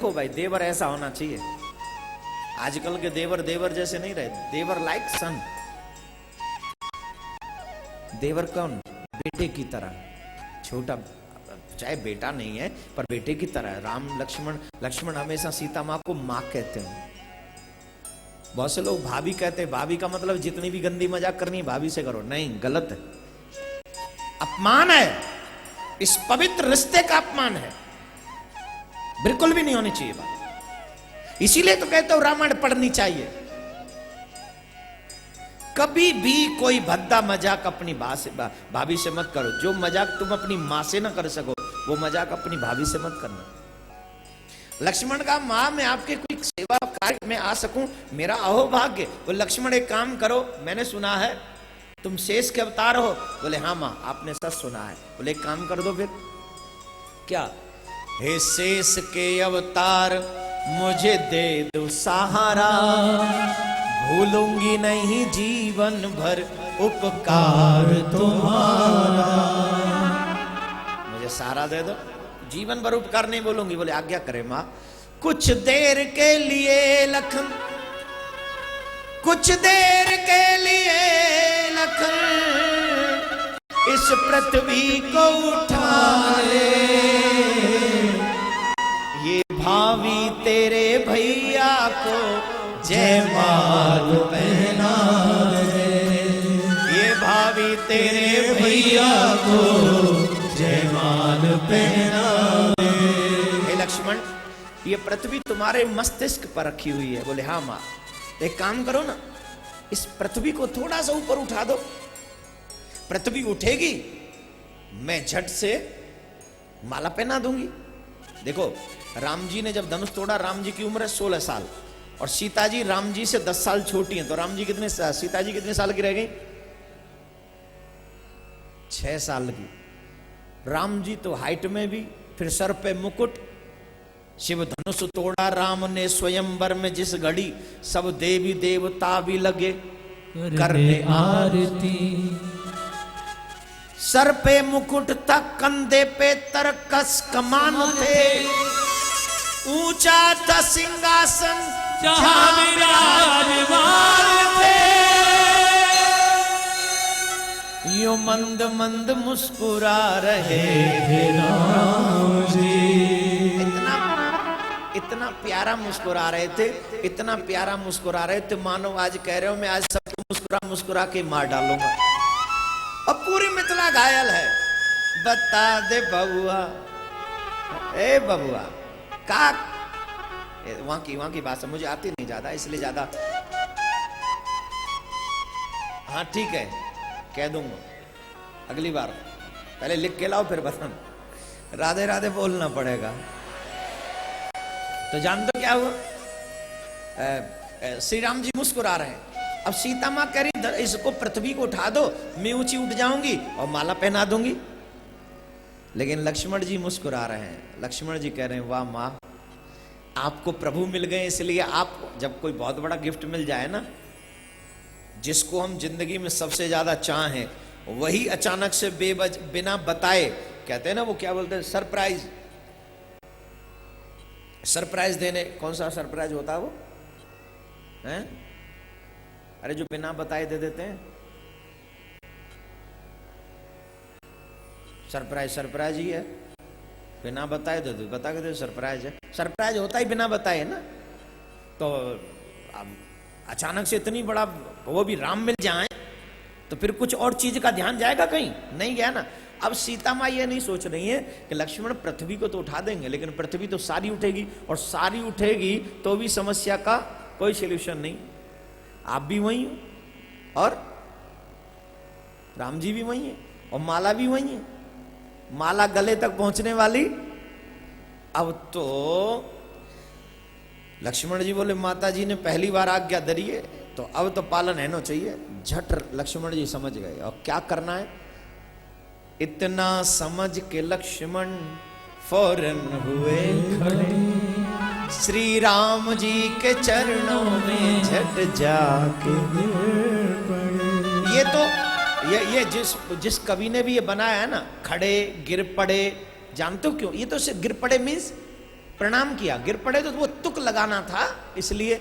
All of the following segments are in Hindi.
देखो भाई, देवर ऐसा होना चाहिए। आजकल के देवर देवर जैसे नहीं रहे, देवर लाइक सन। देवर कौन? बेटे की तरह, छोटा, चाहे बेटा नहीं है पर बेटे की तरह। राम लक्ष्मण, लक्ष्मण हमेशा सीता माँ को माँ कहते हैं। बहुत से लोग भाभी कहते हैं, भाभी का मतलब जितनी भी गंदी मजाक करनी है भाभी से करो, नहीं, गलत है, अपमान है, इस पवित्र रिश्ते का अपमान है, बिल्कुल भी नहीं होनी चाहिए बात। इसीलिए तो कहते हो रामायण पढ़नी चाहिए। कभी भी कोई भद्दा मजाक अपनी भाभी से मत करो। जो मजाक तुम अपनी मां से ना कर सको वो मजाक अपनी भाभी से मत करना। लक्ष्मण का, मां मैं आपके कोई सेवा कार्य में आ सकूं, मेरा अहोभाग्य। वो लक्ष्मण एक काम करो, मैंने सुना है तुम शेष के अवतार हो। बोले हाँ मां, आपने सच सुना है। बोले एक काम कर दो फिर। क्या? हे शेष के अवतार मुझे दे दो सहारा, भूलूंगी नहीं जीवन भर उपकार तुम्हारा। मुझे सहारा दे दो, जीवन भर उपकार नहीं बोलूंगी। बोले आज्ञा करे मां। कुछ देर के लिए लखन, कुछ देर के लिए लखन इस पृथ्वी को उठा ले, ये भावी तेरे भैया को जयमाल पहना दे, ये भावी तेरे भैया को जयमाल पहना दे। हे लक्ष्मण, ये पृथ्वी तुम्हारे मस्तिष्क पर रखी हुई है। बोले हाँ मां। एक काम करो ना, इस पृथ्वी को थोड़ा सा ऊपर उठा दो, पृथ्वी उठेगी, मैं झट से माला पहना दूंगी। देखो, राम जी ने जब धनुष तोड़ा, राम जी की उम्र है 16 साल और सीता जी राम जी से 10 साल छोटी हैं। तो राम जी कितने, सीता जी कितने साल की रह गई? 6 साल की। राम जी तो हाइट में भी, फिर सर पे मुकुट, शिव धनुष तोड़ा राम ने स्वयंवर में जिस घड़ी, सब देवी देवता भी लगे करने आरती। सर पे मुकुट तक, कंधे पे तरकस कमान थे, ऊंचा था सिंहासन जहां विराजमान थे। यो मंद मंद मुस्कुरा रहे थे राम जी। इतना प्यारा मुस्कुरा रहे थे, इतना प्यारा मुस्कुरा रहे थे, मानो आज कह रहे हो मैं आज सबको मुस्कुरा मुस्कुरा के मार डालूंगा। अब पूरी मिथिला घायल है। बता दे बबुआ, ए बबुआ, का वहां की भाषा मुझे आती नहीं ज्यादा, इसलिए ज्यादा। हाँ ठीक है, कह दूंगा अगली बार। पहले लिख के लाओ फिर बताना। राधे राधे बोलना पड़ेगा। तो जान दो क्या हुआ? श्री राम जी मुस्कुरा रहे हैं। अब सीता मां कह रही इसको पृथ्वी को उठा दो, मैं ऊंची उठ जाऊंगी और माला पहना दूंगी। लेकिन लक्ष्मण जी मुस्कुरा रहे हैं। लक्ष्मण जी कह रहे हैं वाह मां, आपको प्रभु मिल गए, इसलिए आप, जब कोई बहुत बड़ा गिफ्ट मिल जाए ना, जिसको हम जिंदगी में सबसे ज्यादा चाहें, वही अचानक से बिना बताए, कहते हैं ना वो क्या बोलते हैं, सरप्राइज। सरप्राइज देने, कौन सा सरप्राइज होता है वो? हैं? अरे जो बिना बताए दे देते हैं, सरप्राइज। सरप्राइज ही है, बिना बताए दे दो, बता के दे, सरप्राइज है। सरप्राइज होता ही बिना बताए ना। तो अचानक से इतनी बड़ा, वो भी राम मिल जाए तो फिर कुछ और चीज का ध्यान जाएगा कहीं? नहीं गया ना। अब सीता माँ ये नहीं सोच रही है कि लक्ष्मण पृथ्वी को तो उठा देंगे, लेकिन पृथ्वी तो सारी उठेगी, और सारी उठेगी तो भी समस्या का कोई सॉल्यूशन नहीं। आप भी वही हो और राम जी भी वही है और माला भी वही है। माला गले तक पहुंचने वाली। अब तो लक्ष्मण जी बोले माता जी ने पहली बार आज्ञा दरी है तो अब तो पालन है ना चाहिए। झट लक्ष्मण जी समझ गए और क्या करना है। इतना समझ के लक्ष्मण फौरन हुए खड़े, श्री राम जी के चरणों में झट जाके ये तो ये जिस कवि ने भी ये बनाया है ना, खड़े गिर पड़े, जानते हो क्यों? ये तो सिर्फ गिर पड़े मीन्स प्रणाम किया, गिर पड़े तो वो तुक लगाना था, इसलिए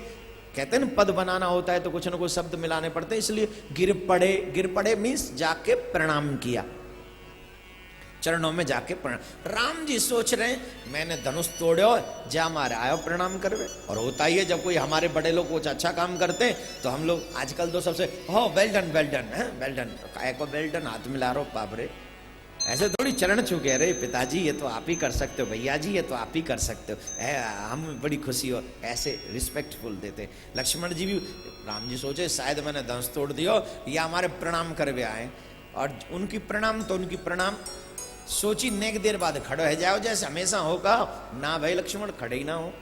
कहते हैं ना पद बनाना होता है तो कुछ ना कुछ शब्द मिलाने पड़ते हैं, इसलिए गिर पड़े मीन्स जाके प्रणाम किया, चरणों में जाके प्रणाम। राम जी सोच रहे हैं मैंने धनुष तोड़ो, जा मारे आयो प्रणाम करवे। और होता ही है जब कोई हमारे बड़े लोग कुछ अच्छा काम करते हैं तो हम लोग आजकल तो सबसे हो वेल डन वेल डन है, वेल डन काय को वेल डन हाथ मिला रहा हो, बाप रे ऐसे थोड़ी चरण छू के, अरे पिताजी ये तो आप ही कर सकते हो, भैया जी ये तो आप ही कर सकते हो, हम बड़ी खुशी हो, ऐसे रिस्पेक्टफुल देते। लक्ष्मण जी भी, राम जी सोचे शायद मैंने धनुष तोड़ दियो या हमारे प्रणाम करवे आए, और उनकी प्रणाम तो उनकी प्रणाम सोची नेक देर बाद खड़ो है जाओ जैसे हमेशा होगा ना भाई लक्ष्मण खड़े ही ना हो।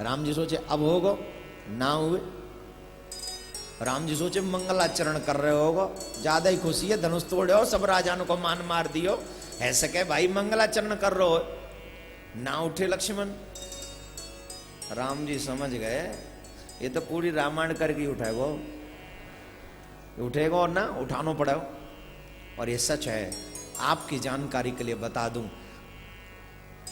राम जी सोचे अब होगो ना हुए, राम जी सोचे मंगलाचरण कर रहे होगो, ज्यादा ही खुशी है धनुष तोड़े हो, सब राजानों को मान मार दियो, ऐसे कहे भाई मंगलाचरण कर रहे हो, ना उठे लक्ष्मण। राम जी समझ गए ये तो पूरी रामायण करके उठाएगो, उठेगा और ना उठानो पड़ेगा। और ये सच है, आपकी जानकारी के लिए बता दूं,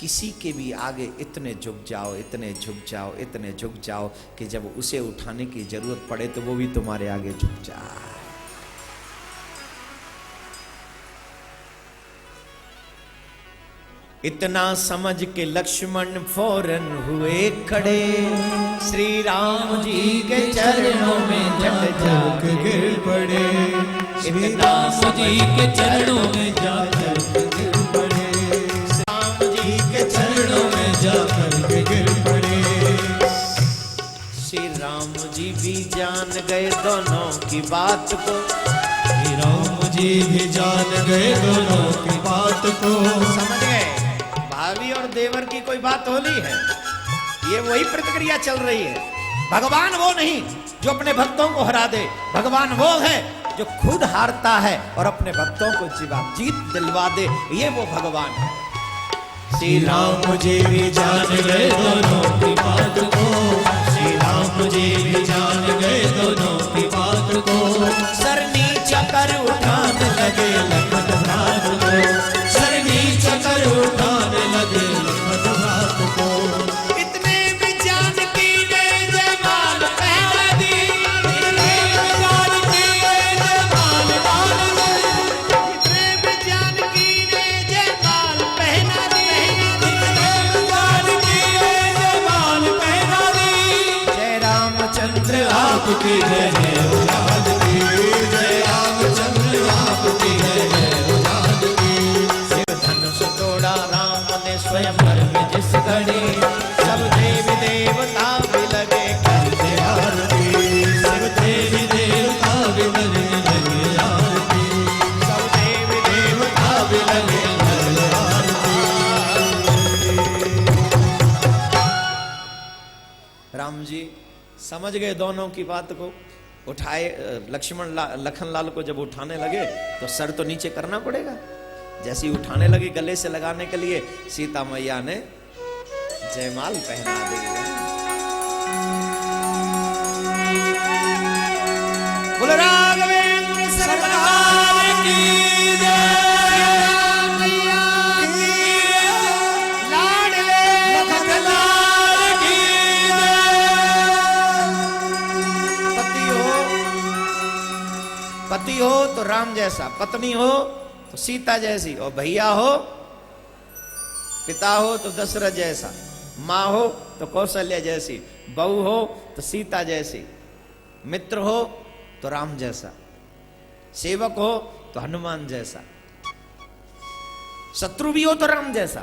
किसी के भी आगे इतने झुक जाओ, इतने झुक जाओ, इतने झुक जाओ कि जब उसे उठाने की जरूरत पड़े तो वो भी तुम्हारे आगे झुक जाए। इतना समझ के लक्ष्मण फौरन हुए खड़े, श्री राम जी के चरणों में झट जाके गिर पड़े। इतना जी के चरणों में जाकर गिर पड़े, राम जी के चरणों में जाकर गिर पड़े। श्री राम जी भी जान गए दोनों की बात को, श्री राम जी भी जान गए दोनों की बात को। समझ गए भाभी और देवर की कोई बात होली है, ये वही प्रतिक्रिया चल रही है। भगवान वो नहीं जो अपने भक्तों को हरा दे, भगवान वो है जो खुद हारता है और अपने भक्तों को जीत दिलवा दे, ये वो भगवान है। श्री राम जी भी जान गए दोनों की बात को, श्री राम जी भी जान गए दोनों की बात को। सर नीचा कर उठाने लगे लखन भ्रात को, सर नीचा कर उठाने लगे लखन भ्रात को। इतने में जानकी ने जयमाल पहना दी, इतने में जानकी ने जयमाल डाल दी, इतने में जानकी ने जयमाल पहना दी, इतने में जानकी ने जयमाल पहना दी। जय रामचंद्र आपकी जय है उजाद की, जय रामचंद्र आपकी जय है उजाद की। शिव धनुष तोड़ा राम ने स्वयं में जिस घड़ी, सब देवी देवता भी लगे करते आरती, सब देवी देवता भी लगे लगे आरती, सब देवी देवता भी लगे लगे आरती। राम जी समझ गए दोनों की बात को, उठाए लखन लाल को जब उठाने लगे तो सर तो नीचे करना पड़ेगा, जैसे ही उठाने लगे गले से लगाने के लिए सीता मैया ने जयमाल पहना दी। बोलो राघवेंद्र सरकार की जय, मैया की लाडले लखन लाल की जय। पति हो तो राम जैसा, पत्नी हो तो सीता जैसी, और भैया हो पिता हो तो दशरथ जैसा, माँ हो तो कौशल्या जैसी, बहू हो तो सीता जैसी, मित्र हो तो राम जैसा, सेवक हो तो हनुमान जैसा, शत्रु भी हो तो राम जैसा।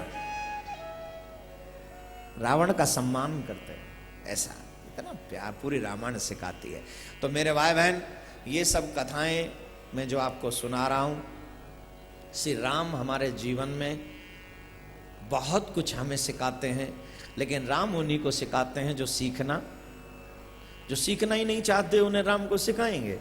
रावण का सम्मान करते हैं, ऐसा इतना प्यार पूरी रामायण सिखाती है। तो मेरे भाई बहन, ये सब कथाएं मैं जो आपको सुना रहा हूं, श्री राम हमारे जीवन में बहुत कुछ हमें सिखाते हैं, लेकिन राम उन्हीं को सिखाते हैं जो सीखना ही नहीं चाहते उन्हें राम को सिखाएंगे।